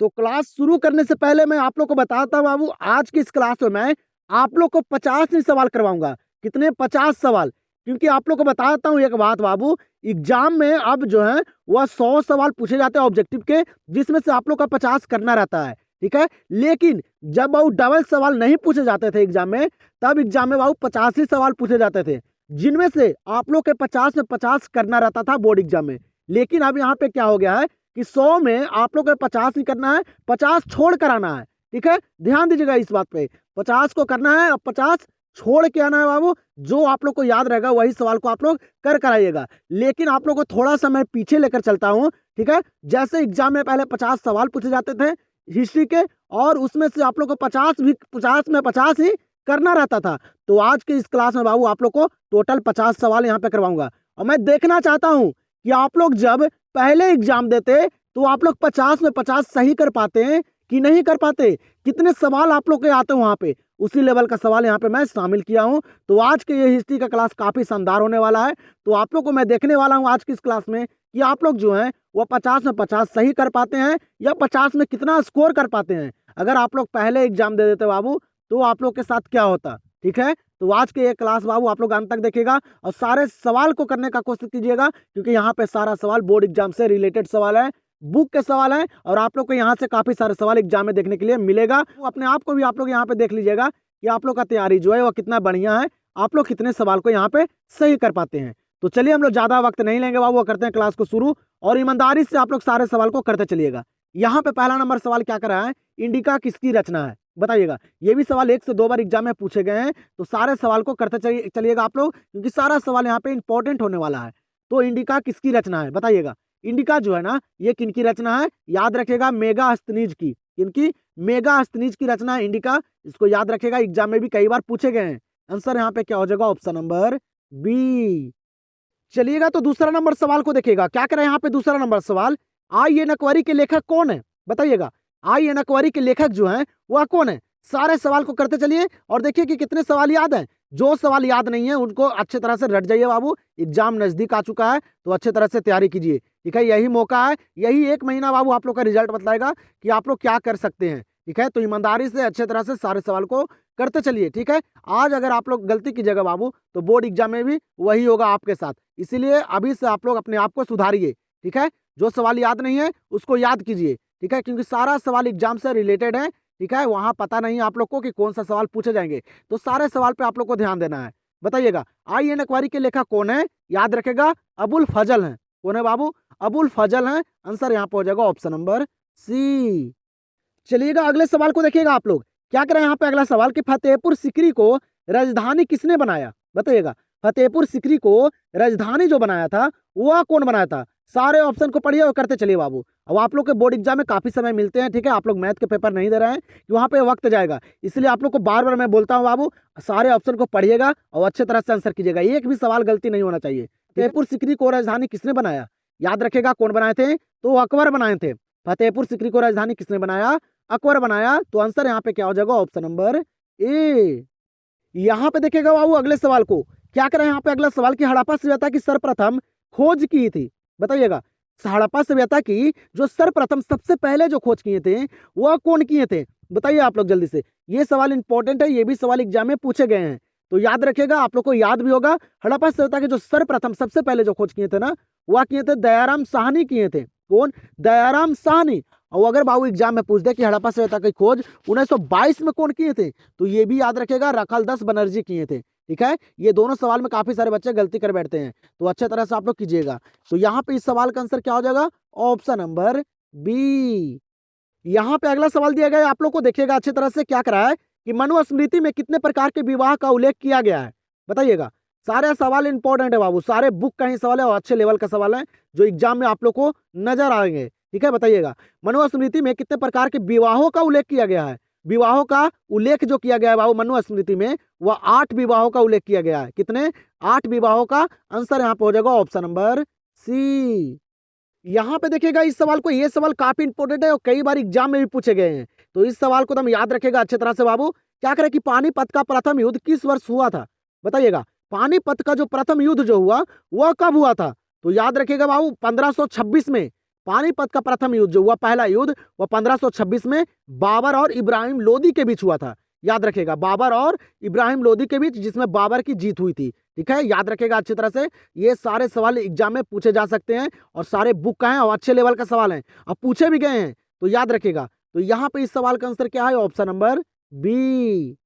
तो क्लास शुरू करने से पहले मैं आप लोग को बताता हूँ बाबू, आज की इस क्लास में मैं आप लोग को 50 नहीं सवाल करवाऊंगा। कितने? 50 सवाल। क्योंकि आप लोग को बताता हूँ एक बात बाबू, एग्जाम में अब जो है वह 100 सवाल पूछे जाते हैं ऑब्जेक्टिव के, जिसमें से आप लोग का 50 करना रहता है, ठीक है। लेकिन जब बाबू डबल सवाल नहीं पूछे जाते थे एग्जाम में, तब एग्जाम में बाबू 50 ही सवाल पूछे जाते थे, जिनमें से आप लोग के 50 में 50 करना रहता था बोर्ड एग्जाम में। लेकिन अब यहाँ पे क्या हो गया है कि 100 में आप लोग को 50 ही करना है, 50 छोड़ कर आना है, ठीक है। ध्यान दीजिएगा इस बात पे, 50 को करना है और 50 छोड़ के आना है बाबू। जो आप लोग को याद रहेगा वही सवाल को आप लोग कर कराइएगा। लेकिन आप लोग को थोड़ा सा मैं पीछे लेकर चलता हूँ, ठीक है। जैसे एग्जाम में पहले 50 सवाल पूछे जाते थे हिस्ट्री के, और उसमें से आप लोग को 50 में 50 ही करना रहता था। तो आज के इस क्लास में बाबू आप लोग को टोटल 50 सवाल यहाँ पे करवाऊंगा। और मैं देखना चाहता हूँ कि आप लोग जब पहले एग्जाम देते तो आप लोग 50 में 50 सही कर पाते हैं कि नहीं कर पाते, कितने सवाल आप लोग के आते हैं वहां पे, उसी लेवल का सवाल यहाँ पे मैं शामिल किया हूँ। तो आज के ये हिस्ट्री का क्लास काफी शानदार होने वाला है। तो आप लोग को मैं देखने वाला हूँ आज की इस क्लास में कि आप लोग जो है वो 50 में 50 सही कर पाते हैं या 50 में कितना स्कोर कर पाते हैं। अगर आप लोग पहले एग्जाम दे देते बाबू तो आप लोग के साथ क्या होता, ठीक है। तो आज के ये क्लास बाबू आप लोग अंत तक देखिएगा और सारे सवाल को करने का कोशिश कीजिएगा, क्योंकि यहाँ पे सारा सवाल बोर्ड एग्जाम से रिलेटेड सवाल है, बुक के सवाल हैं, और आप लोग को यहाँ से काफी सारे सवाल एग्जाम में देखने के लिए मिलेगा। तो अपने आप को भी आप लोग यहाँ पे देख लीजिएगा कि आप लोग का तैयारी जो है वो कितना बढ़िया है, आप लोग कितने सवाल को यहाँ पे सही कर पाते हैं। तो चलिए हम लोग ज्यादा वक्त नहीं लेंगे बाबू, वो करते हैं क्लास को शुरू, और ईमानदारी से आप लोग सारे सवाल को करते चलिएगा। यहाँ पे पहला नंबर सवाल क्या कर रहा है, इंडिका किसकी रचना है, बताइएगा। ये भी सवाल 1 से 2 बार एग्जाम में पूछे गए हैं, तो सारे सवाल को करते चलिएगा आप लोग, क्योंकि सारा सवाल यहाँ पे इंपॉर्टेंट होने वाला है। तो इंडिका किसकी रचना है, बताइएगा। इंडिका जो है ना, ये किनकी रचना है, याद रखेगा, मेगास्थनीज की। किनकी? मेगास्थनीज की रचना है इंडिका। इसको याद रखेगा, एग्जाम में भी कई बार पूछे गए हैं। आंसर यहाँ पे क्या हो जाएगा, ऑप्शन नंबर बी। चलिएगा तो दूसरा नंबर सवाल को देखिएगा, क्या करें यहाँ पे दूसरा नंबर सवाल, आई एन अकबरी के लेखक कौन है, बताइएगा। आई एन अकबरी के लेखक जो है वह कौन है। सारे सवाल को करते चलिए और देखिए कि कितने सवाल याद हैं। जो सवाल याद नहीं है उनको अच्छे तरह से रट जाइए बाबू, एग्जाम नजदीक आ चुका है, तो अच्छे तरह से तैयारी कीजिए, ठीक है। यही मौका है, यही 1 महीना बाबू आप लोग का रिजल्ट बतलाएगा कि आप लोग क्या कर सकते हैं, ठीक है। तो ईमानदारी से अच्छे तरह से सारे सवाल को करते चलिए, ठीक है। आज अगर आप लोग गलती कीजिएगा बाबू तो बोर्ड एग्जाम में भी वही होगा आपके साथ, इसीलिए अभी से आप लोग अपने आप को सुधारिए, ठीक है। जो सवाल याद नहीं है उसको याद कीजिए, ठीक है, क्योंकि सारा सवाल एग्जाम से रिलेटेड है, ठीक है। वहां पता नहीं आप लोग को कि कौन सा सवाल पूछे जाएंगे, तो सारे सवाल पे आप लोग को ध्यान देना है। बताइएगा, आई एन अकबरी के लेखक कौन है, याद रखेगा, अबुल फजल हैं। कौन है बाबू, अबुल फजल हैं। आंसर यहाँ पे हो जाएगा ऑप्शन नंबर सी। चलिएगा अगले सवाल को देखिएगा आप लोग, क्या करें यहाँ पे अगला सवाल कि फतेहपुर सीकरी को राजधानी किसने बनाया, बताइएगा। फतेहपुर सीकरी को राजधानी जो बनाया था वह कौन बनाया था। सारे ऑप्शन को पढ़िए और करते चलिए बाबू। अब आप लोग के बोर्ड एग्जाम में काफी समय मिलते हैं, ठीक है। आप लोग मैथ के पेपर नहीं दे रहे हैं कि वहां पे वक्त जाएगा, इसलिए आप लोग को बार बार मैं बोलता हूँ बाबू, सारे ऑप्शन को पढ़िएगा और अच्छे तरह से आंसर कीजिएगा, एक भी सवाल गलती नहीं होना चाहिए। फतेहपुर सीकरी को राजधानी किसने बनाया, याद रखेगा, कौन बनाए थे, तो अकबर बनाए थे। फतेहपुर सीकरी को राजधानी किसने बनाया, अकबर बनाया। तो आंसर यहाँ पे क्या हो जाएगा, ऑप्शन नंबर ए। यहाँ पे देखिएगा बाबू अगले सवाल को, क्या करें यहाँ पे अगला सवाल कि हड़प्पा सभ्यता की सर्वप्रथम खोज की थी, बताइएगा। हड़प्पा सभ्यता की जो सर्वप्रथम सबसे पहले जो खोज किए थे वह कौन किए थे, बताइए आप लोग जल्दी से। ये सवाल इंपॉर्टेंट है, ये भी सवाल एग्जाम में पूछे गए हैं, तो याद रखिएगा, आप लोग को याद भी होगा। हड़प्पा सभ्यता के जो सर्वप्रथम सबसे पहले जो खोज किए थे ना, वह किए थे दयाराम साहनी किए थे। कौन, दयाराम साहनी। और अगर बाबू एग्जाम में पूछ दे कि हड़प्पा सभ्यता की खोज 1922 में कौन किए थे, तो ये भी याद रखेगा, रखलदास बनर्जी किए थे, ठीक है। ये दोनों सवाल में काफी सारे बच्चे गलती कर बैठते हैं, तो अच्छे तरह से आप लोग कीजिएगा। तो यहाँ पे इस सवाल का आंसर क्या हो जाएगा, ऑप्शन नंबर बी। यहाँ पे अगला सवाल दिया गया है, आप लोग को देखिएगा अच्छी तरह से, क्या करा है कि मनुस्मृति में कितने प्रकार के विवाह का उल्लेख किया गया है, बताइएगा। सारे सवाल इंपॉर्टेंट है बाबू, सारे बुक का ही सवाल है और अच्छे लेवल का सवाल है जो एग्जाम में आप लोग को नजर आएंगे, ठीक है। बताइएगा, मनुस्मृति में कितने प्रकार के विवाहों का उल्लेख किया गया है। विवाहों का उल्लेख जो किया गया है बाबू मनुस्मृति में, वह 8 विवाहों का उल्लेख किया गया है। कितने, 8 विवाहों का। आंसर यहाँ पे हो जाएगा ऑप्शन नंबर सी। यहाँ पे देखिएगा इस सवाल को, ये सवाल काफी इंपॉर्टेंट है और कई बार एग्जाम में भी पूछे गए हैं, तो इस सवाल को तो हम याद रखेगा अच्छे तरह से बाबू। क्या करें कि पानीपत का प्रथम युद्ध किस वर्ष हुआ था, बताइएगा। पानीपत का जो प्रथम युद्ध जो हुआ वह कब हुआ था, तो याद रखिएगा बाबू 1526 में। पानीपत का प्रथम युद्ध जो हुआ, पहला युद्ध, वो 1526 में बाबर और इब्राहिम लोदी के बीच हुआ था। याद रखेगा, बाबर और इब्राहिम लोदी के बीच, जिसमें बाबर की जीत हुई थी। ठीक है, याद रखेगा अच्छी तरह से। ये सारे सवाल एग्जाम में पूछे जा सकते हैं और सारे बुक का है और अच्छे लेवल का सवाल है, अब पूछे भी गए हैं, तो याद रखेगा। तो यहाँ पे इस सवाल का आंसर क्या है? Option number B.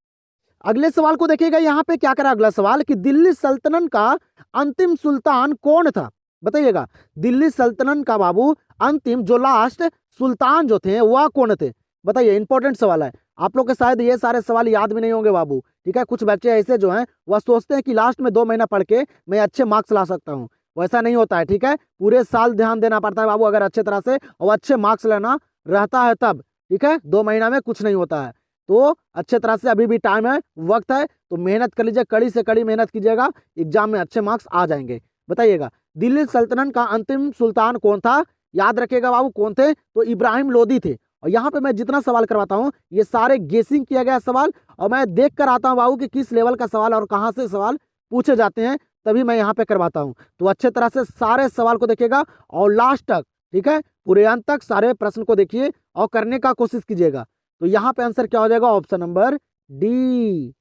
अगले सवाल को देखिएगा, यहाँ पे क्या करा अगला सवाल कि दिल्ली सल्तनत का अंतिम सुल्तान कौन था? बताइएगा, दिल्ली सल्तनत का बाबू अंतिम जो लास्ट सुल्तान जो थे वह कौन थे? बताइए, इंपॉर्टेंट सवाल है। आप लोग के शायद ये सारे सवाल याद भी नहीं होंगे बाबू। ठीक है, कुछ बच्चे ऐसे जो हैं वह सोचते हैं कि लास्ट में 2 महीना पढ़ के मैं अच्छे मार्क्स ला सकता हूँ। वैसा नहीं होता है। ठीक है, पूरे साल ध्यान देना पड़ता है बाबू, अगर अच्छे तरह से और अच्छे मार्क्स लेना रहता है तब। ठीक है, 2 महीना में कुछ नहीं होता है। तो अच्छे तरह से अभी भी टाइम है, वक्त है, तो मेहनत कर लीजिए, कड़ी से कड़ी मेहनत कीजिएगा, एग्जाम में अच्छे मार्क्स आ जाएंगे। बताइएगा, दिल्ली सल्तनत का अंतिम सुल्तान कौन था? याद रखिएगा बाबू, कौन थे? तो इब्राहिम लोदी थे। और यहाँ पे मैं जितना सवाल करवाता हूँ ये सारे गेसिंग किया गया सवाल, और मैं देख कर आता हूँ बाबू कि किस लेवल का सवाल और कहाँ से सवाल पूछे जाते हैं, तभी मैं यहाँ पे करवाता हूँ। तो अच्छे तरह से सारे सवाल को देखिएगा और लास्ट तक, ठीक है, पूरे अंत तक सारे प्रश्न को देखिए और करने का कोशिश कीजिएगा। तो यहाँ पे आंसर क्या हो जाएगा? Option number D.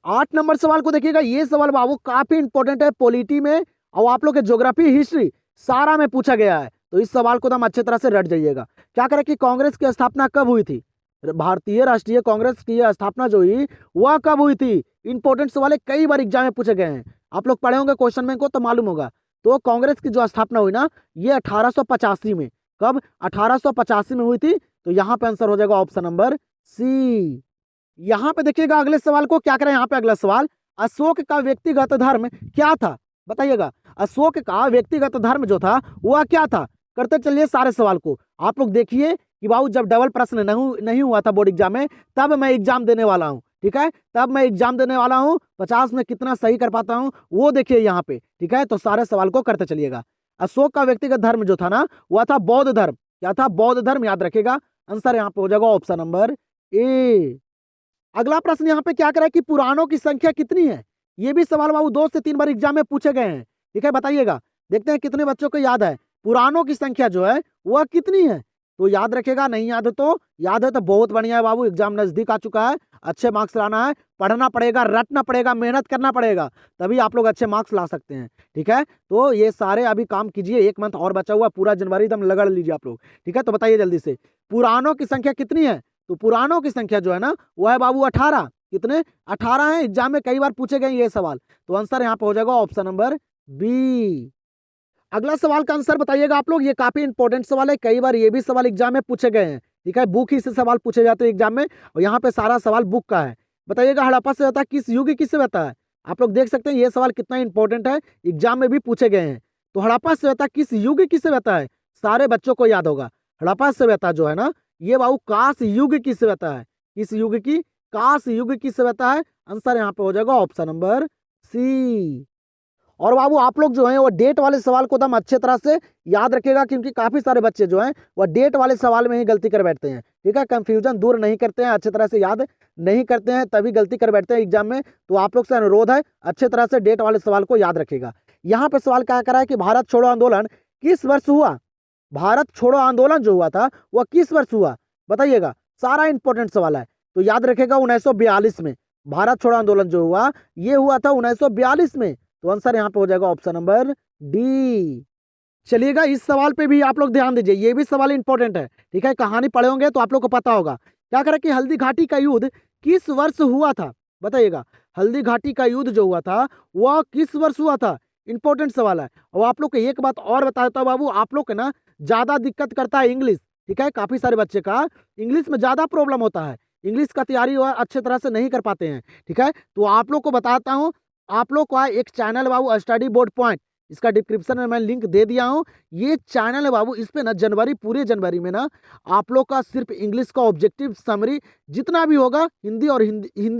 8 नंबर सवाल को देखिएगा, ये सवाल बाबू काफी इंपॉर्टेंट है पॉलिटी में, और आप लोग के ज्योग्राफी, हिस्ट्री सारा में पूछा गया है। तो इस सवाल को तो हम अच्छे तरह से रट जाइएगा। क्या करें कि कांग्रेस की स्थापना कब हुई थी? भारतीय राष्ट्रीय कांग्रेस की स्थापना जो हुई वह कब हुई थी? इंपॉर्टेंट सवाल है, कई बार एग्जाम में पूछे गए हैं। आप लोग पढ़े होंगे क्वेश्चन बैंक को तो मालूम होगा। तो कांग्रेस की जो स्थापना हुई ना, ये 1885 में। कब? 1885 में हुई थी। तो यहाँ पे आंसर हो जाएगा ऑप्शन नंबर सी। यहाँ पे देखिएगा अगले सवाल को, क्या करें यहाँ पे अगला सवाल, अशोक का व्यक्तिगत धर्म क्या था? बताइएगा, अशोक का व्यक्तिगत धर्म जो था वह क्या था? करते चलिए सारे सवाल को। आप लोग देखिए कि बाबू जब डबल प्रश्न नहीं हुआ था बोर्ड एग्जाम में, तब मैं एग्जाम देने वाला हूँ। ठीक है, तब मैं एग्जाम देने वाला हूँ, 50 में कितना सही कर पाता हूँ वो देखिए यहाँ पे। ठीक है, तो सारे सवाल को करते चलिएगा। अशोक का व्यक्तिगत धर्म जो था ना, वह था बौद्ध धर्म। क्या था? बौद्ध धर्म। याद रखेगा, आंसर यहाँ पे हो जाएगा ऑप्शन नंबर ए। अगला प्रश्न यहाँ पे क्या करा है कि पुराणों की संख्या कितनी है? ये भी सवाल बाबू 2 से 3 बार एग्जाम में पूछे गए हैं। ठीक है, बताइएगा, देखते हैं कितने बच्चों को याद है पुराणों की संख्या जो है वह कितनी है। तो याद रखेगा, नहीं याद है तो याद है तो बहुत बढ़िया है बाबू, एग्जाम नजदीक आ चुका है, अच्छे मार्क्स लाना है, पढ़ना पड़ेगा, रटना पड़ेगा, मेहनत करना पड़ेगा, तभी आप लोग अच्छे मार्क्स ला सकते हैं। ठीक है, तो ये सारे अभी काम कीजिए, 1 मंथ और बचा हुआ, पूरा जनवरी एकदम लगड़ लीजिए आप लोग। ठीक है, तो बताइए जल्दी से, पुराणों की संख्या कितनी है? तो पुराणों की संख्या जो है ना, वो है बाबू 18। कितने? 18 है। एग्जाम में कई बार पूछे गए ये सवाल, तो आंसर यहाँ पे हो जाएगा ऑप्शन नंबर बी। अगला सवाल का आंसर बताइएगा आप लोग, ये काफी इंपॉर्टेंट सवाल है, कई बार ये भी सवाल एग्जाम में पूछे गए हैं। ठीक है, बुक ही से सवाल पूछे जाते हैं एग्जाम में, और यहाँ पे सारा सवाल बुक का है। बताइएगा, हड़प्पा सभ्यता किस युग की सभ्यता है? आप लोग देख सकते हैं ये सवाल कितना इंपॉर्टेंट है, एग्जाम में भी पूछे गए हैं। तो हड़प्पा सभ्यता किस युग की सभ्यता है? सारे बच्चों को याद होगा। हड़प्पा सभ्यता जो है ना, ये बाबू कांस युग की सभ्यता है। किस युग की? कांस युग की सभ्यता है। आंसर यहाँ पे हो जाएगा ऑप्शन नंबर सी। और बाबू आप लोग जो है वो डेट वाले सवाल को एकदम अच्छे तरह से याद रखेगा, क्योंकि काफी सारे बच्चे जो हैं वो डेट वाले सवाल में ही गलती कर बैठते हैं। ठीक है, कंफ्यूजन दूर नहीं करते हैं, अच्छे तरह से याद नहीं करते हैं, तभी गलती कर बैठते हैं एग्जाम में। तो आप लोग से अनुरोध है, अच्छे तरह से डेट वाले सवाल को याद रखेगा। यहाँ पे सवाल क्या करा है कि भारत छोड़ो आंदोलन किस वर्ष हुआ? भारत छोड़ो आंदोलन जो हुआ था वह किस वर्ष हुआ? बताइएगा, सारा इंपॉर्टेंट सवाल है। तो याद रखेगा 1942 में भारत छोड़ो आंदोलन जो हुआ, ये हुआ था 1942 में। तो आंसर यहाँ पे हो जाएगा ऑप्शन नंबर डी। चलिएगा, इस सवाल पे भी आप लोग ध्यान दीजिए, ये भी सवाल इंपॉर्टेंट है। ठीक है, कहानी पढ़े होंगे तो आप लोग को पता होगा। क्या करें कि हल्दी घाटी का युद्ध किस वर्ष हुआ था? बताइएगा, हल्दी घाटी का युद्ध जो हुआ था वह किस वर्ष हुआ था? इंपॉर्टेंट सवाल है। और आप लोग को एक बात और बता देता हूं बाबू, आप लोग को ना ज्यादा दिक्कत करता है इंग्लिश। ठीक है, काफी सारे बच्चे का इंग्लिश में ज्यादा प्रॉब्लम होता है, इंग्लिश का तैयारी वह अच्छे तरह से नहीं कर पाते हैं। ठीक है, तो आप लोग को बताता हूँ, आप लोग का एक चैनल बाबू स्टडी बोर्ड पॉइंट, इसका डिस्क्रिप्शन में मैं लिंक दे दिया हूँ। ये चैनल है बाबू, इस पे ना जनवरी, पूरे जनवरी में ना आप लोग का सिर्फ इंग्लिश का ऑब्जेक्टिव समरी जितना भी होगा, हिंदी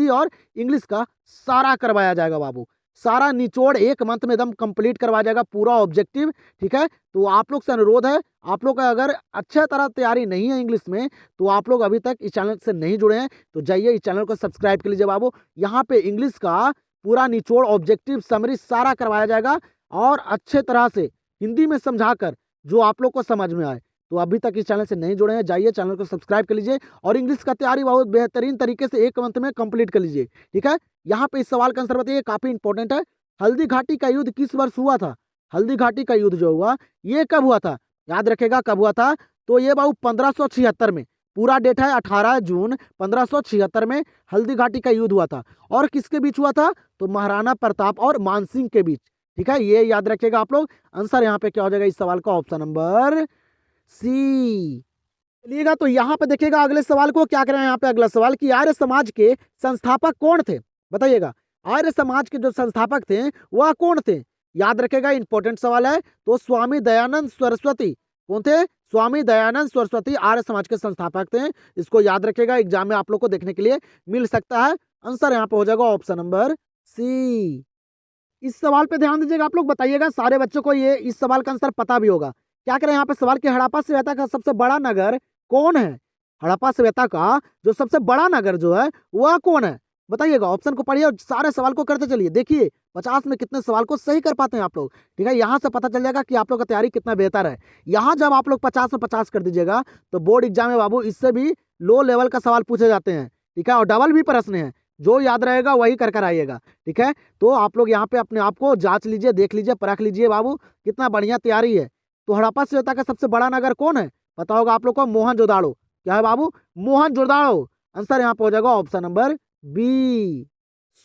और इंग्लिश का सारा करवाया जाएगा बाबू। सारा निचोड़ 1 मंथ में एकदम कंप्लीट करवाया जाएगा, पूरा ऑब्जेक्टिव। ठीक है, तो आप लोग से अनुरोध है, आप लोग का अगर अच्छे तरह तैयारी नहीं है इंग्लिश में, तो आप लोग अभी तक इस चैनल से नहीं जुड़े हैं तो जाइए इस चैनल को सब्सक्राइब कर लीजिए बाबू। यहाँ पे इंग्लिश का पूरा निचोड़ ऑब्जेक्टिव समरी सारा करवाया जाएगा, और अच्छे तरह से हिंदी में समझाकर जो आप लोग को समझ में आए। तो अभी तक इस चैनल से नहीं जुड़े हैं, जाइए चैनल को सब्सक्राइब कर लीजिए और इंग्लिश का तैयारी बहुत बेहतरीन तरीके से 1 मंथ में कंप्लीट कर लीजिए। ठीक है, यहाँ पे इस सवाल का आंसर बताइए, काफी इंपॉर्टेंट है। हल्दी घाटी का युद्ध किस वर्ष हुआ था? हल्दी घाटी का युद्ध जो हुआ ये कब हुआ था? याद रखेगा कब हुआ था। तो ये बाबू 1576 में, पूरा डेट है 18 जून 1576 में हल्दी घाटी का युद्ध हुआ था। और किसके बीच हुआ था? तो महाराणा प्रताप और मानसिंह के बीच। ठीक है, ये याद रखिएगा आप लोग। आंसर यहाँ पे क्या हो जाएगा इस सवाल का? Option number C. चलिएगा तो यहाँ पे देखिएगा अगले सवाल को, क्या करें यहाँ पे अगला सवाल कि आर्य समाज के संस्थापक कौन थे? बताइएगा, आर्य समाज के जो संस्थापक थे वह कौन थे? याद रखेगा, इंपॉर्टेंट सवाल है। तो स्वामी दयानंद सरस्वती। कौन थे? स्वामी दयानंद सरस्वती आर्य समाज के संस्थापक थे। इसको याद रखेगा, एग्जाम में आप लोग को देखने के लिए मिल सकता है। आंसर यहाँ पे हो जाएगा ऑप्शन नंबर सी। इस सवाल पे ध्यान दीजिएगा आप लोग, बताइएगा सारे बच्चों को ये इस सवाल का आंसर पता भी होगा। क्या करें यहाँ पे सवाल कि हड़प्पा सभ्यता का सबसे बड़ा नगर कौन है? हड़प्पा सभ्यता का जो सबसे बड़ा नगर जो है वह कौन है? बताइएगा, ऑप्शन को पढ़िए और सारे सवाल को करते चलिए। देखिए 50 में कितने सवाल को सही कर पाते हैं आप लोग। ठीक है, यहाँ से पता चल जाएगा कि आप लोग का तैयारी कितना बेहतर है। यहाँ जब आप लोग 50 में 50 कर दीजिएगा तो बोर्ड एग्जाम में बाबू इससे भी लो लेवल का सवाल पूछे जाते हैं। ठीक है, और डबल भी प्रश्न है, जो याद रहेगा वही कर आइएगा। ठीक है, तो आप लोग यहाँ पे अपने आप को जांच लीजिए, देख लीजिए, परख लीजिए बाबू, कितना बढ़िया तैयारी है। तो हड़प्पा सभ्यता का सबसे बड़ा नगर कौन है? पता होगा आप लोग को, मोहनजोदाड़ो। क्या है बाबू? मोहनजोदाड़ो। आंसर यहाँ पे हो जाएगा ऑप्शन नंबर बी।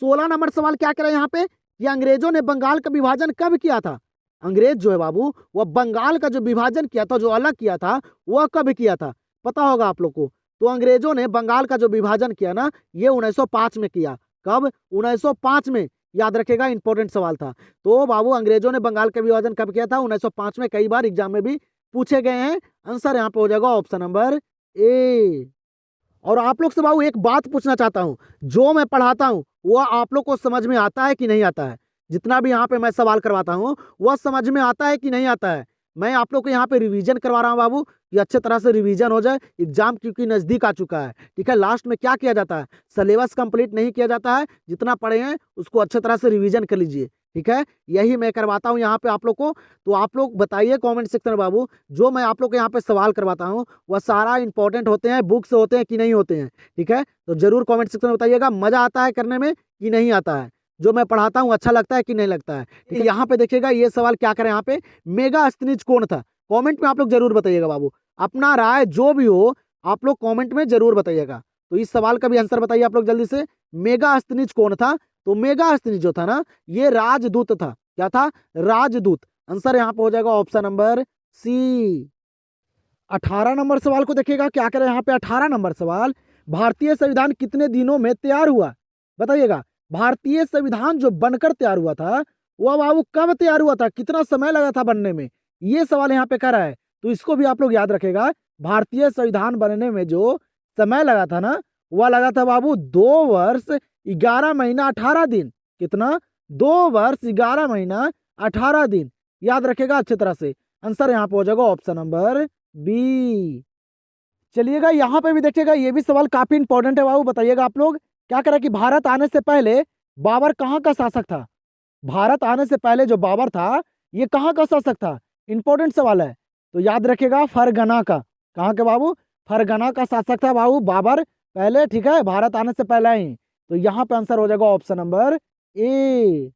16 नंबर सवाल क्या करें यहाँ पे कि अंग्रेजों ने बंगाल का विभाजन कब किया था? अंग्रेज जो है बाबू वह बंगाल का जो विभाजन किया था, जो अलग किया था, वह कब किया था? पता होगा आप लोग को। तो अंग्रेजों ने बंगाल का जो विभाजन किया ना, ये 1905 में किया। कब? 1905 में। याद रखेगा, इंपॉर्टेंट सवाल था। तो बाबू अंग्रेजों ने बंगाल का विभाजन कब किया था? 1905 में। कई बार एग्जाम में भी पूछे गए हैं। आंसर यहाँ पे हो जाएगा ऑप्शन नंबर ए। और आप लोग से बाबू एक बात पूछना चाहता हूँ, जो मैं पढ़ाता हूँ वह आप लोग को समझ में आता है कि नहीं आता है? जितना भी यहाँ पे मैं सवाल करवाता हूँ वह समझ में आता है कि नहीं आता है? मैं आप लोग को यहाँ पे रिवीजन करवा रहा हूँ बाबू, ये अच्छे तरह से रिवीजन हो जाए। एग्जाम क्योंकि नजदीक आ चुका है। ठीक है, लास्ट में क्या किया जाता है? सिलेबस कंप्लीट नहीं किया जाता है, जितना पढ़े हैं उसको अच्छे तरह से रिवीजन कर लीजिए। ठीक है, यही मैं करवाता हूँ यहाँ पे आप लोग को। तो आप लोग बताइए कमेंट सेक्शन में बाबू, जो मैं आप लोग को यहाँ पे सवाल करवाता हूँ वह सारा इंपॉर्टेंट होते हैं, बुक से होते हैं कि नहीं होते हैं? ठीक है, तो जरूर कमेंट सेक्शन में बताइएगा, मजा आता है करने में कि नहीं आता है? जो मैं पढ़ाता हूँ अच्छा लगता है कि नहीं लगता है? ठीक है, यहाँ पे देखिएगा ये सवाल क्या करें यहाँ पे, मेगास्थनीज कौन था? कमेंट में आप लोग जरूर बताइएगा बाबू, अपना राय जो भी हो आप लोग कमेंट में जरूर बताइएगा। तो इस सवाल का भी आंसर बताइए आप लोग जल्दी से, मेगास्थनीज कौन था? तो मेगास्थनीज जो था ना, ये राजदूत था। क्या था? राजदूत। आंसर यहाँ पे हो जाएगा ऑप्शन नंबर सी। 18 नंबर सवाल को देखिएगा, क्या करें यहाँ पे 18 नंबर सवाल, भारतीय संविधान कितने दिनों में तैयार हुआ? बताइएगा, भारतीय संविधान जो बनकर तैयार हुआ था वह बाबू कब तैयार हुआ था? कितना समय लगा था बनने में? ये सवाल यहाँ पे कर रहा है। तो इसको भी आप लोग याद रखेगा, भारतीय संविधान बनने में जो समय लगा था ना, वह लगा था बाबू 2 वर्ष 11 महीना 18 दिन। कितना? 2 वर्ष 11 महीना 18 दिन। याद रखेगा अच्छी तरह से। आंसर यहाँ पे हो जाएगा ऑप्शन नंबर बी। चलिएगा यहाँ पे भी देखिएगा, ये भी सवाल काफी इंपॉर्टेंट है बाबू, बताइएगा आप लोग क्या करें कि भारत आने से पहले बाबर कहाँ का शासक था? भारत आने से पहले जो बाबर था ये कहाँ का शासक था? इंपॉर्टेंट सवाल है। तो याद रखिएगा, फरगना का। कहाँ के बाबू? फरगना का शासक था बाबू बाबर पहले। ठीक है, भारत आने से पहले ही। तो यहाँ पे आंसर हो जाएगा ऑप्शन नंबर ए।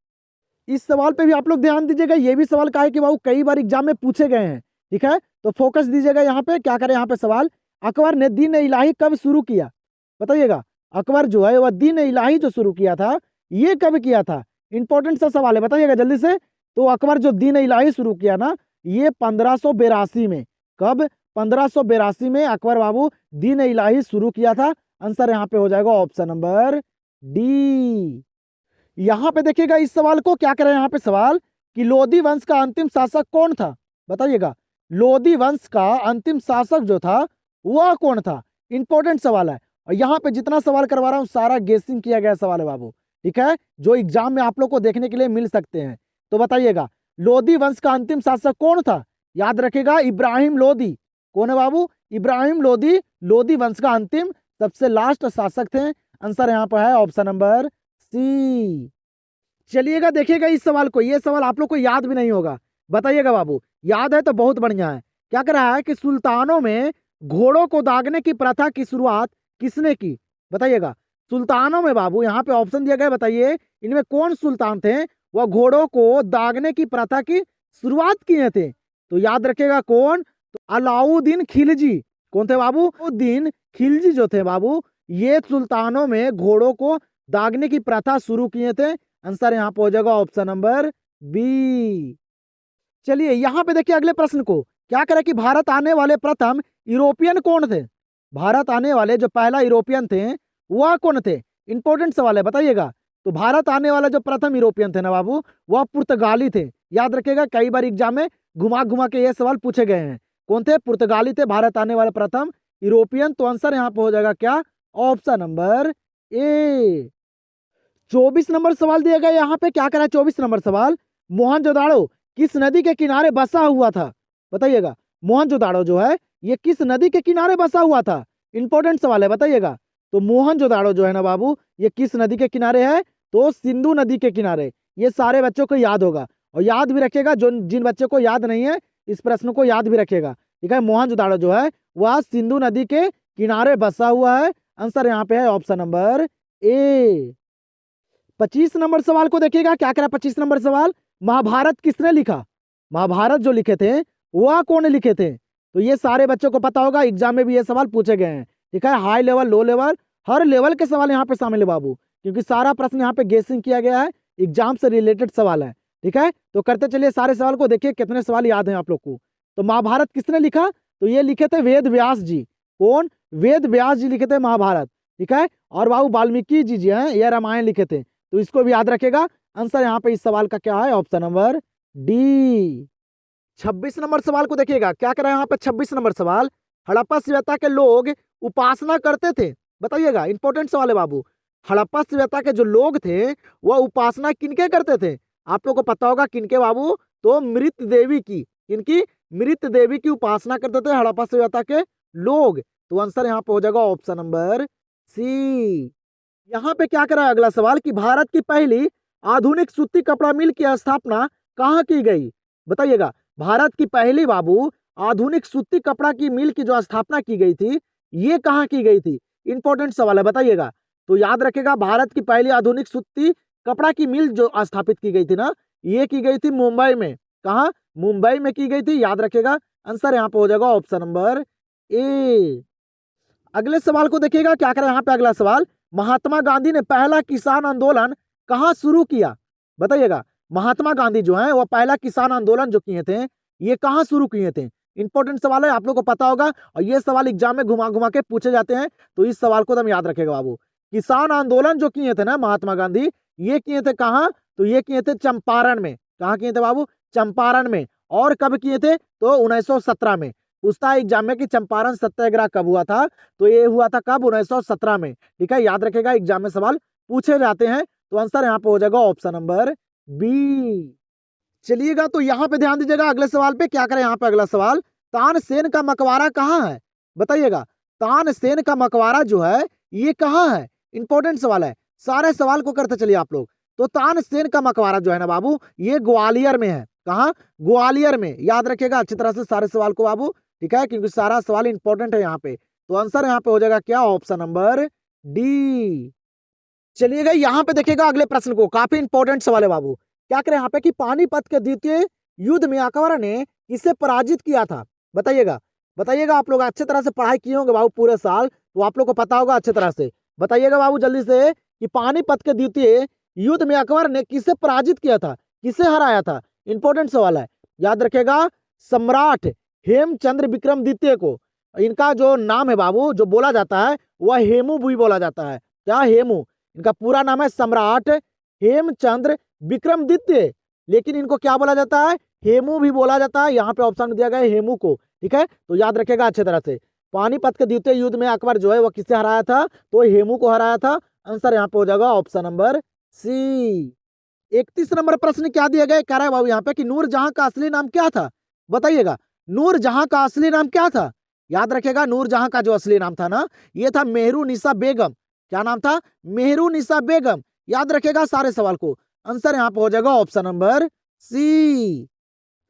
इस सवाल पे भी आप लोग ध्यान दीजिएगा, ये भी सवाल का है कि बाबू कई बार एग्जाम में पूछे गए हैं। ठीक है, तो फोकस दीजिएगा यहाँ पे। क्या करें यहाँ पे सवाल, अकबर ने दीन इलाही कब शुरू किया? बताइएगा, अकबर जो है वह दीन इलाही जो शुरू किया था ये कब किया था? इंपॉर्टेंट सा सवाल है, बताइएगा जल्दी से। तो अकबर जो दीन इलाही शुरू किया ना, ये 1582 में। कब? 1582 में अकबर बाबू दीन इलाही शुरू किया था। आंसर यहाँ पे हो जाएगा ऑप्शन नंबर डी। यहाँ पे देखिएगा इस सवाल को, क्या करें यहाँ पे सवाल कि लोधी वंश का अंतिम शासक कौन था? बताइएगा, लोधी वंश का अंतिम शासक जो था वह कौन था? इंपॉर्टेंट सवाल है। और यहाँ पे जितना सवाल करवा रहा हूँ सारा गेसिंग किया गया सवाल है बाबू। ठीक है, जो एग्जाम में आप लोग को देखने के लिए मिल सकते हैं। तो बताइएगा, लोधी वंश का अंतिम शासक कौन था? याद रखेगा, इब्राहिम लोधी। कौन है बाबू? इब्राहिम लोधी, लोधी वंश का अंतिम सबसे लास्ट शासक थे। आंसर यहाँ पर है ऑप्शन नंबर सी। चलिएगा देखिएगा इस सवाल को, ये सवाल आप लोग को याद भी नहीं होगा। बताइएगा बाबू, याद है तो बहुत बढ़िया है। क्या कह रहा है कि सुल्तानों में घोड़ों को दागने की प्रथा की शुरुआत किसने की? बताइएगा। सुल्तानों में बाबू यहाँ पे ऑप्शन दिया गया है, बताइए इनमें कौन सुल्तान थे वह घोड़ों को दागने की प्रथा की शुरुआत किए थे? तो याद रखिएगा कौन? तो अलाउद्दीन खिलजी। कौन थे बाबू? अलाउद्दीन खिलजी जो थे बाबू, ये सुल्तानों में घोड़ों को दागने की प्रथा शुरू किए थे। आंसर यहाँ पे हो जाएगा ऑप्शन नंबर बी। चलिए यहाँ पे देखिए अगले प्रश्न को। क्या करे कि भारत आने वाले प्रथम यूरोपियन कौन थे? भारत आने वाले जो पहला यूरोपियन थे वह कौन थे? इंपॉर्टेंट सवाल है, बताइएगा। तो भारत आने वाला जो प्रथम यूरोपियन थे ना बाबू, वह पुर्तगाली थे। याद रखिएगा, कई बार एग्जाम में घुमा घुमा के ये सवाल पूछे गए हैं। कौन थे? पुर्तगाली थे भारत आने वाले प्रथम यूरोपियन। तो आंसर यहाँ पे हो जाएगा क्या? Option number A. 24 नंबर सवाल दिया गया यहाँ पे। क्या करा? 24 नंबर सवाल, मोहनजोदाड़ो किस नदी के किनारे बसा हुआ था? बताइएगा। मोहनजोदाड़ो जो है ये किस नदी के किनारे बसा हुआ था? इंपॉर्टेंट सवाल है, बताइएगा। तो मोहनजोदाड़ो जो है ना बाबू, ये किस नदी के किनारे है? तो सिंधु नदी के किनारे। ये सारे बच्चों को याद होगा और याद भी रखेगा। जो जिन बच्चों को याद नहीं है इस प्रश्न को याद भी रखेगा। ठीक है, मोहनजोदाड़ो जो है वह सिंधु नदी के किनारे बसा हुआ है। आंसर यहाँ पे है ऑप्शन नंबर ए। 25 नंबर सवाल को देखिएगा। क्या करा? 25 नंबर सवाल, महाभारत किसने लिखा? महाभारत जो लिखे थे वह कौन लिखे थे? तो ये सारे बच्चों को पता होगा, एग्जाम में भी ये सवाल पूछे गए हैं। ठीक है, हाई लेवल, लो लेवल, हर लेवल के सवाल यहाँ पे शामिल है बाबू, क्योंकि सारा प्रश्न यहाँ पे गेसिंग किया गया है, एग्जाम से रिलेटेड सवाल है। ठीक है, तो करते चलिए सारे सवाल को। देखिए कितने सवाल याद हैं आप लोग को। तो महाभारत किसने लिखा? तो ये लिखे थे वेद व्यास जी। कौन? वेद व्यास जी लिखे थे महाभारत। ठीक है, और बाबू वाल्मीकि जी हैं, ये रामायण लिखे थे। तो इसको भी याद रखेगा। आंसर यहाँ पे इस सवाल का क्या है? Option number D. 26 नंबर सवाल को देखिएगा। क्या कह रहा है यहाँ पे? 26 नंबर सवाल, हड़प्पा सभ्यता के लोग उपासना करते थे? बताइएगा, इंपॉर्टेंट सवाल है बाबू। हड़प्पा सभ्यता के जो लोग थे वह उपासना किनके करते थे? आप लोग को पता होगा किनके बाबू? तो मृत देवी की। किनकी? मृत देवी की उपासना करते थे हड़प्पा सभ्यता के लोग। तो आंसर यहाँ पे हो जाएगा ऑप्शन नंबर सी। यहाँ पे क्या करा? अगला सवाल कि भारत की पहली आधुनिक सूती कपड़ा मिल की स्थापना कहाँ की गई? बताइएगा। भारत की पहली बाबू आधुनिक सूती कपड़ा की मिल की जो स्थापना की गई थी, ये कहाँ की गई थी? इंपॉर्टेंट सवाल है, बताइएगा। तो याद रखेगा, भारत की पहली आधुनिक सूती कपड़ा की मिल जो स्थापित की गई थी ना, ये की गई थी मुंबई में। कहाँ? मुंबई में की गई थी, याद रखेगा। आंसर यहाँ पे हो जाएगा ऑप्शन नंबर ए। अगले सवाल को देखिएगा। क्या करें यहाँ पे? अगला सवाल, महात्मा गांधी ने पहला किसान आंदोलन कहाँ शुरू किया? बताइएगा। महात्मा गांधी जो है वह पहला किसान आंदोलन जो किए थे, ये कहाँ शुरू किए थे? इंपॉर्टेंट सवाल है, आप लोग को पता होगा और ये सवाल एग्जाम में घुमा घुमा के पूछे जाते हैं। तो इस सवाल को तुम याद रखेगा बाबू। किसान आंदोलन जो किए थे ना महात्मा गांधी, ये किए थे कहाँ? तो ये किए थे चंपारण में। कहाँ किए थे बाबू? चंपारण में। और कब किए थे? तो 1917 में। पूछता है एग्जाम में कि चंपारण सत्याग्रह कब हुआ था? तो ये हुआ था कब? 1917 में। ठीक है, याद रखेगा, एग्जाम में सवाल पूछे जाते हैं। तो आंसर यहाँ पे हो जाएगा ऑप्शन नंबर बी। चलिएगा, तो यहाँ पे ध्यान दीजिएगा अगले सवाल पे। क्या करें यहाँ पे? अगला सवाल, तानसेन का मकबरा कहाँ है? बताइएगा। तानसेन का मकबरा जो है ये कहाँ है? इंपॉर्टेंट सवाल है, सारे सवाल को करते चलिए आप लोग। तो तानसेन का मकबरा जो है ना बाबू, ये ग्वालियर में है। कहाँ? ग्वालियर में। याद रखिएगा अच्छी तरह से सारे सवाल को बाबू। ठीक है, क्योंकि सारा सवाल इंपॉर्टेंट है यहाँ पे। तो आंसर यहाँ पे हो जाएगा क्या? Option number D. चलिएगा यहाँ पे देखिएगा अगले प्रश्न को, काफी इंपॉर्टेंट सवाल है बाबू। क्या करें यहाँ पे कि पानीपत के द्वितीय युद्ध में अकबर ने किसे पराजित किया था? बताइएगा। बताइएगा, आप लोग अच्छे तरह से पढ़ाई किए होंगे बाबू पूरे साल, तो आप लोग को पता होगा अच्छे तरह से। बताइएगा बाबू जल्दी से कि पानीपत के द्वितीय युद्ध में अकबर ने किसे पराजित किया था, किसे हराया था? इंपॉर्टेंट सवाल है, याद रखेगा। सम्राट हेमचंद्र विक्रम द्वितीय को, इनका जो नाम है बाबू जो बोला जाता है वह हेमू भी बोला जाता है। क्या? हेमू। इनका पूरा नाम है सम्राट हेमचंद्र विक्रमादित्य, लेकिन इनको क्या बोला जाता है? हेमू भी बोला जाता है। यहाँ पे ऑप्शन दिया गया है हेमू को। ठीक है, तो याद रखेगा अच्छे तरह से। पानीपत के द्वितीय युद्ध में अकबर जो है वो किससे हराया था? तो हेमू को हराया था। आंसर यहाँ पे हो जाएगा ऑप्शन नंबर सी। 31 नंबर प्रश्न क्या दिया गया? कह रहा है बाबू यहाँ पे कि नूरजहां का असली नाम क्या था? बताइएगा। नूरजहां का असली नाम क्या था? याद रखेगा, नूरजहां का जो असली नाम था ना, ये था मेहरुनिसा बेगम। क्या नाम था? मेहरुनिसा बेगम। याद रखेगा सारे सवाल को। आंसर यहाँ पे हो जाएगा ऑप्शन नंबर सी।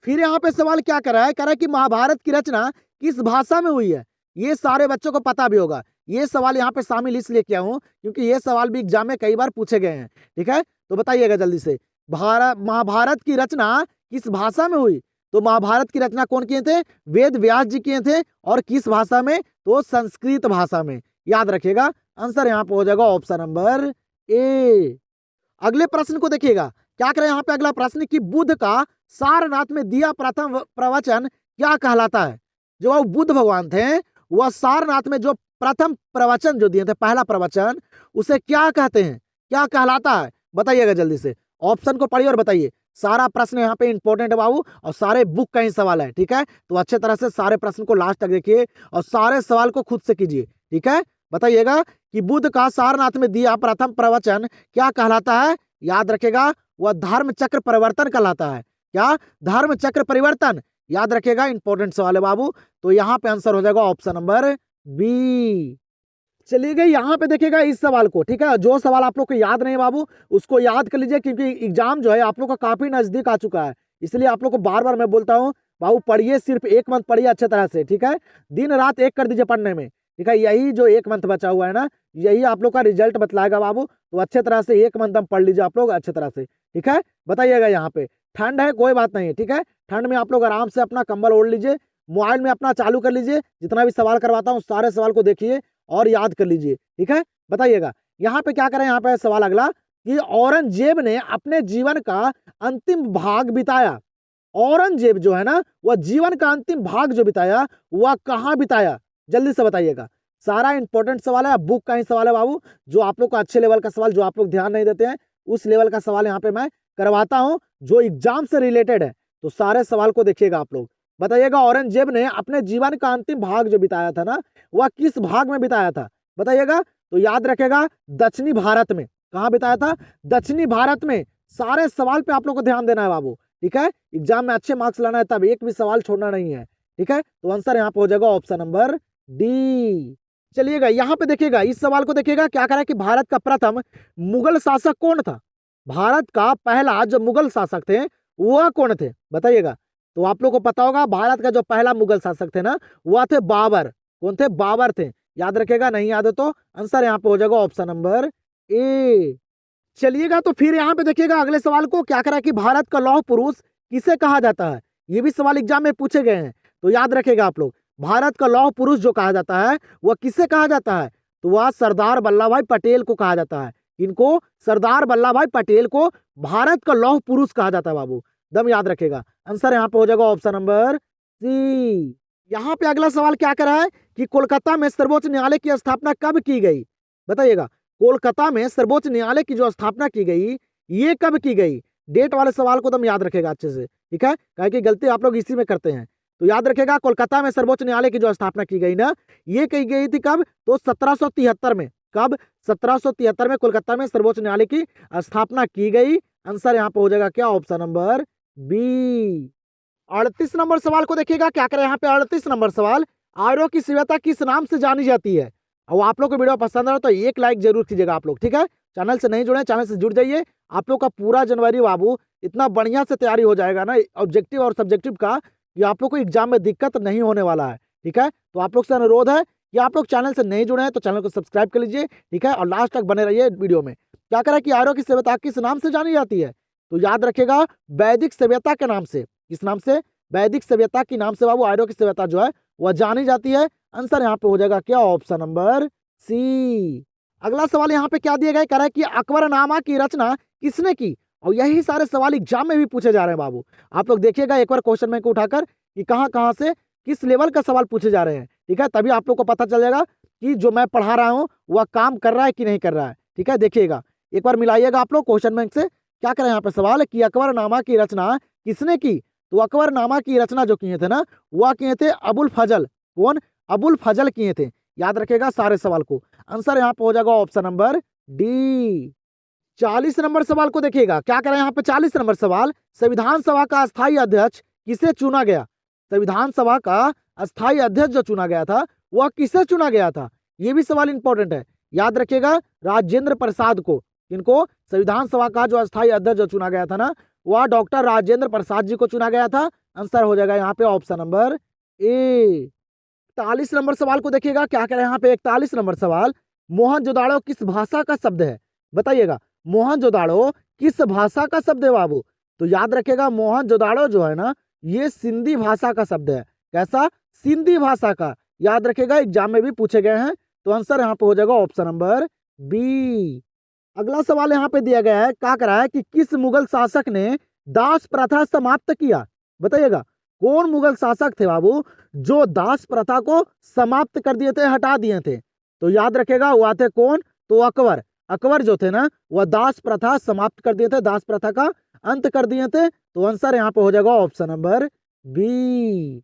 फिर यहाँ पे सवाल क्या कर रहा है, कह रहा है कि महाभारत की रचना किस भाषा में हुई है। ये सारे बच्चों को पता भी होगा। ये सवाल यहाँ पे शामिल इसलिए किया हूँ क्योंकि ये सवाल भी एग्जाम में कई बार पूछे गए हैं। ठीक है, तो बताइएगा जल्दी से, भारत महाभारत की रचना किस भाषा में हुई। तो महाभारत की रचना कौन किए थे, वेद व्यास जी किए थे। और किस भाषा में, तो संस्कृत भाषा में। याद रखिएगा, आंसर यहाँ पे हो जाएगा ऑप्शन नंबर ए। अगले प्रश्न को देखिएगा, क्या करें यहाँ पे अगला प्रश्न कि बुद्ध का सारनाथ में दिया प्रथम प्रवचन क्या कहलाता है। जो बुद्ध भगवान थे वह सारनाथ में जो प्रथम प्रवचन जो दिए थे, पहला प्रवचन, उसे क्या कहते हैं, क्या कहलाता है, बताइएगा जल्दी से। ऑप्शन को पढ़िए और बताइए। सारा प्रश्न यहाँ पे इंपॉर्टेंट है बाबू, और सारे बुक का ही सवाल है। ठीक है, तो अच्छे तरह से सारे प्रश्न को लास्ट तक देखिए और सारे सवाल को खुद से कीजिए। ठीक है, बताइएगा कि बुद्ध का सारनाथ में दिया प्रथम प्रवचन क्या कहलाता है। याद रखेगा, वह धर्म चक्र परिवर्तन कहलाता है। क्या, धर्म चक्र परिवर्तन। याद रखेगा, इंपॉर्टेंट सवाल है बाबू। तो यहाँ पे आंसर हो जाएगा ऑप्शन नंबर बी। चलिएगा यहाँ पे देखिएगा इस सवाल को। ठीक है, जो सवाल आप लोग को याद नहीं बाबू उसको याद कर लीजिए, क्योंकि एग्जाम जो है आप लोग का काफी नजदीक आ चुका है। इसलिए आप लोग को बार बार मैं बोलता हूँ बाबू, पढ़िए, सिर्फ एक मंथ पढ़िए अच्छे तरह से। ठीक है, दिन रात एक कर दीजिए पढ़ने में। ठीक है, यही जो एक मंथ बचा हुआ है ना, यही आप लोग का रिजल्ट बतलाएगा बाबू। तो अच्छे तरह से एक मंथ हम पढ़ लीजिए आप लोग अच्छे तरह से। ठीक है, बताइएगा यहाँ पे ठंड है, कोई बात नहीं है। ठीक है, ठंड में आप लोग आराम से अपना कंबल ओढ़ लीजिए, मोबाइल में अपना चालू कर लीजिए, जितना भी सवाल करवाता हूँ सारे सवाल को देखिए और याद कर लीजिए। ठीक है, बताइएगा यहाँ पे क्या करें। यहाँ पे सवाल अगला कि औरंगजेब ने अपने जीवन का अंतिम भाग बिताया। औरंगजेब जो है ना, वह जीवन का अंतिम भाग जो बिताया वह कहाँ बिताया, जल्दी से बताइएगा। सारा इंपॉर्टेंट सवाल है, बुक का ही सवाल है बाबू। जो आप लोग को अच्छे लेवल का सवाल, जो आप लोग ध्यान नहीं देते हैं, उस लेवल का सवाल यहाँ पे मैं करवाता हूँ जो एग्जाम से रिलेटेड है। तो सारे सवाल को देखिएगा आप लोग। बताइएगा, औरंगजेब ने अपने जीवन का अंतिम भाग जो बिताया था ना, वह किस भाग में बिताया था, बताइएगा। तो याद रखेगा, दक्षिणी भारत में। कहाँ बिताया था, दक्षिणी भारत में। सारे सवाल पे आप लोग को ध्यान देना है बाबू। ठीक है, एग्जाम में अच्छे मार्क्स लाना है, तब एक भी सवाल छोड़ना नहीं है। ठीक है, तो आंसर यहाँ पे हो जाएगा ऑप्शन नंबर डी। चलिएगा यहाँ पे देखिएगा, इस सवाल को देखिएगा, क्या कह रहा है कि भारत का प्रथम मुगल शासक कौन था। भारत का पहला जो मुगल शासक थे वह कौन थे, बताइएगा। तो आप लोग को पता होगा, भारत का जो पहला मुगल शासक थे ना, वह थे बाबर। कौन थे, बाबर थे। याद रखेगा, नहीं याद है तो आंसर यहाँ पे हो जाएगा ऑप्शन नंबर ए। चलिएगा तो फिर यहाँ पे देखिएगा अगले सवाल को, क्या करा कि भारत का लौह पुरुष किसे कहा जाता है। ये भी सवाल एग्जाम में पूछे गए हैं, तो याद रखेगा आप लोग। भारत का लौह पुरुष जो कहा जाता है वह किसे कहा जाता है, तो वह सरदार वल्लभ भाई पटेल को कहा जाता है। इनको, सरदार वल्लभ भाई पटेल को भारत का लौह पुरुष कहा जाता है बाबू। दम याद रखेगा, आंसर यहाँ पे हो जाएगा ऑप्शन नंबर सी। यहाँ पे अगला सवाल क्या कर रहा है कि कोलकाता में सर्वोच्च न्यायालय की स्थापना कब की गई, बताइएगा। कोलकाता में सर्वोच्च न्यायालय की जो स्थापना की गई, ये कब की गई। डेट वाले सवाल को दम याद रखेगा अच्छे से। ठीक है, कहे कि गलती आप लोग इसी में करते हैं। तो याद रखेगा, कोलकाता में सर्वोच्च न्यायालय की जो स्थापना की गई ना, ये की गई थी कब, तो 1773 में। कब, 1773 में कोलकाता में सर्वोच्च न्यायालय की स्थापना की गई। आंसर यहाँ पे हो जाएगा क्या, ऑप्शन नंबर बी। 38 नंबर सवाल को देखिएगा, क्या करें यहाँ पे 38 नंबर सवाल, आर्यों की सभ्यता किस नाम से जानी जाती है। और आप लोग को वीडियो पसंद आ तो एक लाइक जरूर कीजिएगा आप लोग। ठीक है, चैनल से नहीं जुड़े, चैनल से जुड़ जाइए। आप लोग का पूरा जनवरी बाबू इतना बढ़िया से तैयारी हो जाएगा ना ऑब्जेक्टिव और सब्जेक्टिव का, कि आप लोग को एग्जाम में दिक्कत नहीं होने वाला है। ठीक है, तो आप लोग से अनुरोध है कि आप लोग चैनल से नहीं जुड़े हैं तो चैनल को सब्सक्राइब कर लीजिए। ठीक है, और लास्ट तक बने रहिए वीडियो में। क्या करें कि आर्यों की सभ्यता किस नाम से जानी जाती है, तो याद रखेगा, वैदिक सभ्यता के नाम से। किस नाम से, वैदिक सभ्यता के नाम से बाबू आर्यों की सभ्यता जो है वह जानी जाती है। आंसर यहाँ पे हो जाएगा क्या, ऑप्शन नंबर सी। अगला सवाल यहाँ पे क्या दिया गया, कह रहा है कि अकबरनामा की रचना किसने की। और यही सारे सवाल एग्जाम में भी पूछे जा रहे हैं बाबू। आप लोग देखिएगा एक बार क्वेश्चन बैंक को उठाकर कि कहाँ से किस लेवल का सवाल पूछे जा रहे हैं। ठीक है, तभी आप लोग को पता चल जाएगा कि जो मैं पढ़ा रहा हूँ वह काम कर रहा है कि नहीं कर रहा है। ठीक है, देखिएगा एक बार मिलाइएगा आप लोग क्वेश्चन बैंक से। क्या करें यहाँ पे सवाल कि अकबरनामा की रचना किसने की, तो अकबरनामा की रचना जो किए थे ना, वह किए थे अबुल फजल। कौन, अबुल फजल किए थे। याद रखेगा सारे सवाल को। आंसर यहाँ पे हो जाएगा ऑप्शन नंबर डी। 40 नंबर सवाल को देखिएगा, क्या करें यहाँ पे 40 नंबर सवाल, संविधान सभा का अस्थायी अध्यक्ष किसे चुना गया। संविधान सभा का अस्थायी अध्यक्ष जो चुना गया था वह किसे चुना गया था, ये भी सवाल इंपॉर्टेंट है। याद रखिएगा, राजेंद्र प्रसाद को। इनको, संविधान सभा का जो अस्थायी अध्यक्ष जो चुना गया था ना, वह डॉक्टर राजेंद्र प्रसाद जी को चुना गया था। आंसर हो जाएगा यहाँ पे ऑप्शन नंबर ए। 41 नंबर सवाल को देखिएगा, क्या कह रहे हैं यहाँ पे 41 नंबर सवाल, मोहनजोदाड़ो किस भाषा का शब्द है? बताइएगा, मोहनजोदाड़ो किस भाषा का शब्द है बाबू? तो याद रखिएगा, मोहनजोदाड़ो जो है ना, ये सिंधी भाषा का शब्द है। कैसा? सिंधी भाषा का। याद रखिएगा, एग्जाम में भी पूछे गए हैं। तो आंसर यहाँ पे हो जाएगा ऑप्शन नंबर बी। अगला सवाल यहाँ पे दिया गया है, क्या कह रहा है कि किस मुगल शासक ने दास प्रथा समाप्त किया? बताइएगा, कौन मुगल शासक थे बाबू जो दास प्रथा को समाप्त कर दिए थे, हटा दिए थे? तो याद रखेगा, वो थे कौन? तो अकबर। अकबर जो थे ना, वह दास प्रथा समाप्त कर दिए थे, दास प्रथा का अंत कर दिए थे। तो आंसर यहाँ पे हो जाएगा ऑप्शन नंबर बी।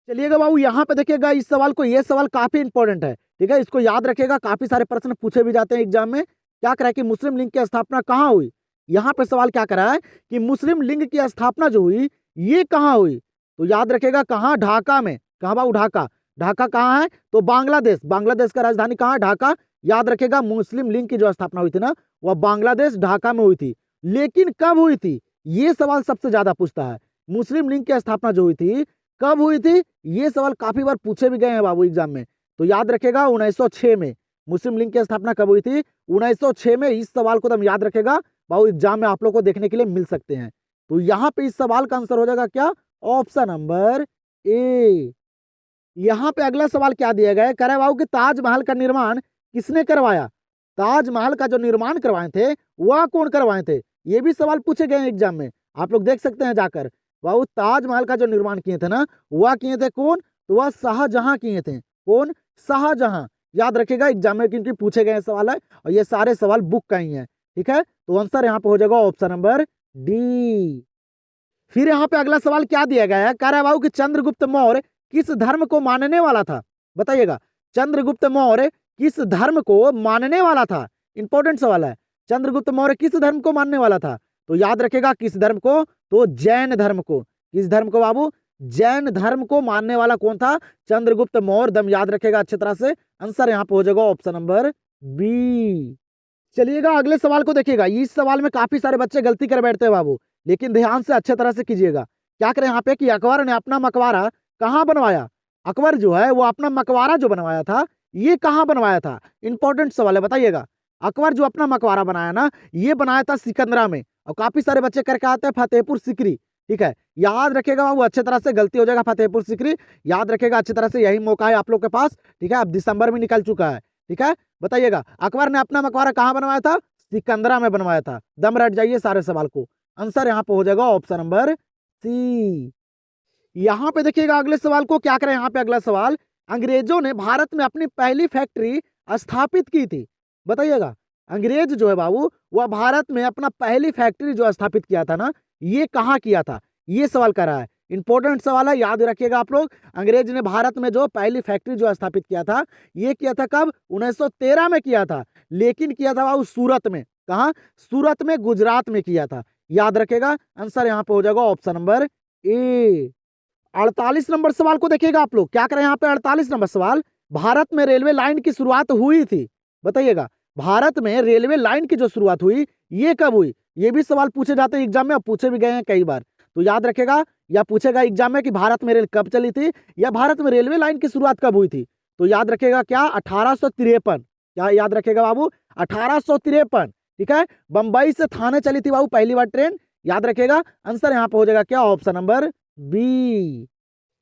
चलिएगा बाबू, यहाँ पे देखिएगा इस सवाल को, ये सवाल काफी इंपॉर्टेंट है, ठीक है, इसको याद रखिएगा, काफी सारे प्रश्न पूछे भी जाते हैं एग्जाम में। क्या करा है कि मुस्लिम लीग की स्थापना कहाँ हुई? यहाँ पे सवाल क्या करा है कि मुस्लिम लीग की स्थापना जो हुई, ये कहाँ हुई? तो याद रखिएगा, कहाँ? ढाका में। कहाँ बाबू? ढाका। ढाका कहाँ है? तो बांग्लादेश। बांग्लादेश का राजधानी कहाँ है? ढाका। याद रखिएगा, मुस्लिम लीग की जो स्थापना हुई थी ना, वह बांग्लादेश ढाका में हुई थी। लेकिन कब हुई थी? ये सवाल सबसे ज्यादा पूछता है। मुस्लिम लीग की स्थापना जो हुई थी, कब हुई थी? ये सवाल काफी बार पूछे भी गए हैं बाबू एग्जाम में। तो याद रखेगा, 1906 में। मुस्लिम लीग की स्थापना कब हुई थी? 1906 में। इस सवाल को तुम याद रखेगा बाबू, एग्जाम में आप लोग को देखने के लिए मिल सकते हैं। तो यहाँ पे इस सवाल का आंसर हो जाएगा क्या? Option number A. यहाँ पे अगला सवाल क्या दिया गया है, कह रहा है बाबू कि ताजमहल का निर्माण किसने करवाया? ताजमहल का जो निर्माण करवाए थे, वह कौन करवाए थे? ये भी सवाल पूछे गए हैं एग्जाम में, आप लोग देख सकते हैं जाकर। बाबू, ताजमहल का जो निर्माण किए थे ना, वह किए थे कौन? तो वह शाहजहां किए थे। कौन? शाहजहां। याद रखिएगा, एग्जाम में क्योंकि पूछे गए सवाल है, और ये सारे सवाल बुक का ही है, ठीक है। तो आंसर यहाँ पे हो जाएगा ऑप्शन नंबर डी। फिर यहाँ पे अगला सवाल क्या दिया गया है, कह रहा है बाबू कि चंद्रगुप्त मौर्य किस धर्म को मानने वाला था? बताइएगा, चंद्रगुप्त मौर्य किस धर्म को मानने वाला था? इंपॉर्टेंट सवाल है। चंद्रगुप्त मौर्य किस धर्म को मानने वाला था? तो याद रखेगा, किस धर्म को? तो जैन धर्म को। किस धर्म को बाबू? जैन धर्म को मानने वाला कौन था? चंद्रगुप्त मौर्य। दम याद रखेगा अच्छी तरह से। आंसर यहाँ पे हो जाएगा ऑप्शन नंबर बी। चलिएगा, अगले सवाल को देखिएगा। इस सवाल में काफी सारे बच्चे गलती कर बैठते हैं बाबू, लेकिन ध्यान से अच्छे तरह से कीजिएगा। क्या करें यहाँ पे कि अकबर ने अपना मकबरा कहाँ बनवाया? अकबर जो है वो अपना मकबरा जो बनवाया था, ये कहाँ बनवाया था? इंपॉर्टेंट सवाल है, बताइएगा। अकबर जो अपना मकबरा बनाया ना, ये बनाया था सिकंदरा में। और काफी सारे बच्चे करके आते हैं फतेहपुर सिकरी, ठीक है। याद रखेगा वो, अच्छे तरह से गलती हो जाएगा फतेहपुर सिकरी। याद रखेगा अच्छी तरह से, यही मौका है आप लोग के पास, ठीक है। अब दिसंबर में निकल चुका है, ठीक है। बताइएगा, अकबर ने अपना मकबरा कहाँ बनवाया था? सिकंदरा में बनवाया था। दम रट जाइए सारे सवाल को। आंसर यहाँ पे हो जाएगा ऑप्शन नंबर सी। यहाँ पे देखिएगा अगले सवाल को, क्या करें यहाँ पे अगला सवाल, अंग्रेजों ने भारत में अपनी पहली फैक्ट्री स्थापित की थी। बताइएगा, अंग्रेज जो है बाबू, वह भारत में अपना पहली फैक्ट्री जो स्थापित किया था ना, ये कहाँ किया था? ये सवाल कर रहा है। इंपॉर्टेंट सवाल है, याद रखिएगा आप लोग। अंग्रेज ने भारत में जो पहली फैक्ट्री जो स्थापित किया था, ये किया था कब? 1913 में किया था। लेकिन किया था बाबू सूरत में। कहाँ? सूरत में, गुजरात में किया था। याद रखेगा, आंसर यहाँ पे हो जाएगा ऑप्शन नंबर ए। 48 नंबर सवाल को देखिएगा आप लोग, क्या करें यहाँ पे 48 नंबर सवाल, भारत में रेलवे लाइन की शुरुआत हुई थी। बताइएगा, भारत में रेलवे लाइन की जो शुरुआत हुई, ये कब हुई? ये भी सवाल पूछे जाते हैं एग्जाम में, और पूछे भी गए हैं कई बार। तो याद रखेगा, या पूछेगा एग्जाम में कि भारत में रेल कब चली थी, या भारत में रेलवे लाइन की शुरुआत कब हुई थी। तो याद रखेगा क्या? 1853। क्या याद रखेगा बाबू? 1853, ठीक है। बंबई से थाने चली थी बाबू पहली बार ट्रेन। याद रखेगा, आंसर यहाँ पे हो जाएगा क्या? Option number B.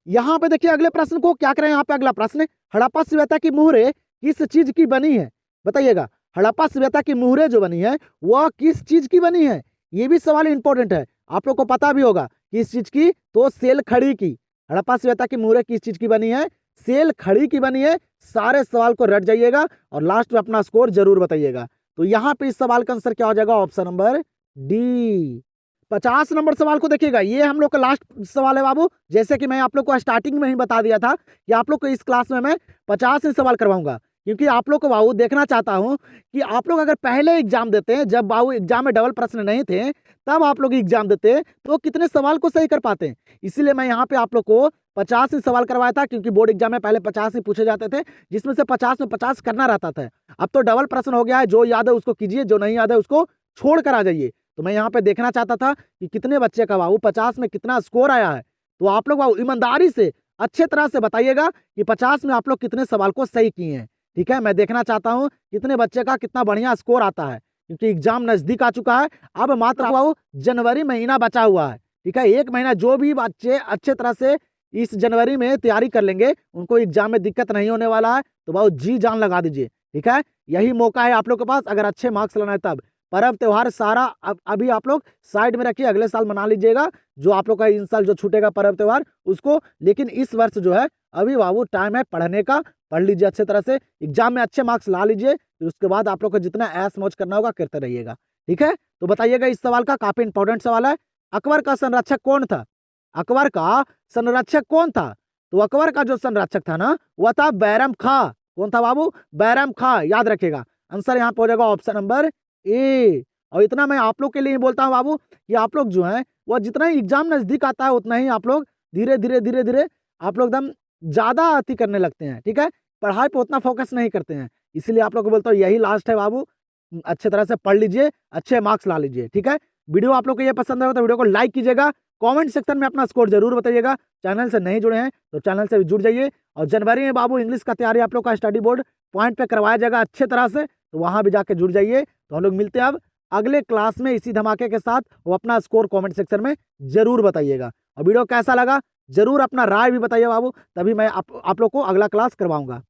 यहाँ पे देखिए अगले प्रश्न को, क्या करें यहाँ पे अगला प्रश्न, हड़प्पा सभ्यता की मुहरें किस चीज की बनी है? बताइएगा, हड़प्पा सभ्यता की मुहरें जो बनी है, वह किस चीज की बनी है? ये भी सवाल इंपॉर्टेंट है, आप लोग को पता भी होगा किस चीज की। तो सेल खड़ी की। हड़प्पा सभ्यता की मुहरें किस चीज की बनी है? सेल खड़ी की बनी है। सारे सवाल को रट जाइएगा और लास्ट में अपना स्कोर जरूर बताइएगा। तो यहाँ पे इस सवाल का आंसर क्या हो जाएगा? Option number D. 50 नंबर सवाल को देखिएगा, ये हम लोग का लास्ट सवाल है बाबू। जैसे कि मैं आप लोग को स्टार्टिंग में ही बता दिया था कि आप लोग को इस क्लास में मैं 50 ही सवाल करवाऊंगा, क्योंकि आप लोग को बाबू देखना चाहता हूं कि आप लोग अगर पहले एग्जाम देते हैं, जब बाबू एग्जाम में डबल प्रश्न नहीं थे, तब आप लोग एग्जाम देते हैं, तो कितने सवाल को सही कर पाते हैं। इसीलिए मैं यहाँ पे आप लोग को 50 ही सवाल करवाया था, क्योंकि बोर्ड एग्जाम में पहले 50 ही पूछे जाते थे, जिसमें से 50 में 50 करना रहता था। अब तो डबल प्रश्न हो गया है, जो याद है उसको कीजिए, जो नहीं याद है उसको छोड़ कर आ जाइए। तो मैं यहाँ पे देखना चाहता था कि कितने बच्चे का बाबू 50 में कितना स्कोर आया है। तो आप लोग ईमानदारी से अच्छे तरह से बताइएगा कि 50 में आप लोग कितने सवाल को सही किए हैं। ठीक है, मैं देखना चाहता हूँ कितने बच्चे का कितना बढ़िया स्कोर आता है, क्योंकि एग्जाम नजदीक आ चुका है। अब मात्र जनवरी महीना बचा हुआ है। ठीक है, 1 महीना जो भी बच्चे अच्छे तरह से इस जनवरी में तैयारी कर लेंगे, उनको एग्जाम में दिक्कत नहीं होने वाला है। तो बहुत जी जान लगा दीजिए। ठीक है, यही मौका है आप लोग के पास, अगर अच्छे मार्क्स लाना है तब। पर्व त्योहार सारा अभी आप लोग साइड में रखिए, अगले साल मना लीजिएगा जो आप लोग का इन साल जो छूटेगा पर्व त्योहार उसको। लेकिन इस वर्ष जो है अभी बाबू टाइम है पढ़ने का, पढ़ लीजिए अच्छे तरह से, एग्जाम में अच्छे मार्क्स ला लीजिए, फिर उसके बाद आप लोग को जितना ऐश मौज करना होगा करते रहिएगा। ठीक है, तो बताइएगा इस सवाल का, काफी इंपॉर्टेंट सवाल है। अकबर का संरक्षक कौन था? अकबर का संरक्षक कौन था? तो अकबर का जो संरक्षक था ना, वह था बैरम खां। कौन था बाबू? बैरम खां, याद रखिएगा। आंसर यहाँ पे हो जाएगा ऑप्शन नंबर ए। और इतना मैं आप लोग के लिए बोलता हूँ बाबू कि आप लोग जो है वह जितना ही एग्जाम नजदीक आता है उतना ही आप लोग धीरे धीरे धीरे धीरे आप लोग एकदम ज्यादा अति करने लगते हैं। ठीक है, पढ़ाई पे उतना फोकस नहीं करते हैं, इसीलिए आप लोग को बोलता हूँ यही लास्ट है बाबू। अच्छे तरह से पढ़ लीजिए, अच्छे मार्क्स ला लीजिए। ठीक है, वीडियो आप लोग को ये पसंद आएगा तो वीडियो को लाइक कीजिएगा, कमेंट सेक्शन में अपना स्कोर जरूर बताइएगा। चैनल से नहीं जुड़े हैं तो चैनल से भी जुड़ जाइए। और जनवरी में बाबू इंग्लिश का तैयारी आप लोग का स्टडी बोर्ड पॉइंट पे करवाया जाएगा अच्छे तरह से, तो वहां भी जाके जुड़ जाइए। तो हम लोग मिलते हैं अब अगले क्लास में इसी धमाके के साथ। वो अपना स्कोर कमेंट सेक्शन में जरूर बताइएगा, और वीडियो कैसा लगा जरूर अपना राय भी बताइए बाबू, तभी मैं आप लोग को अगला क्लास करवाऊंगा।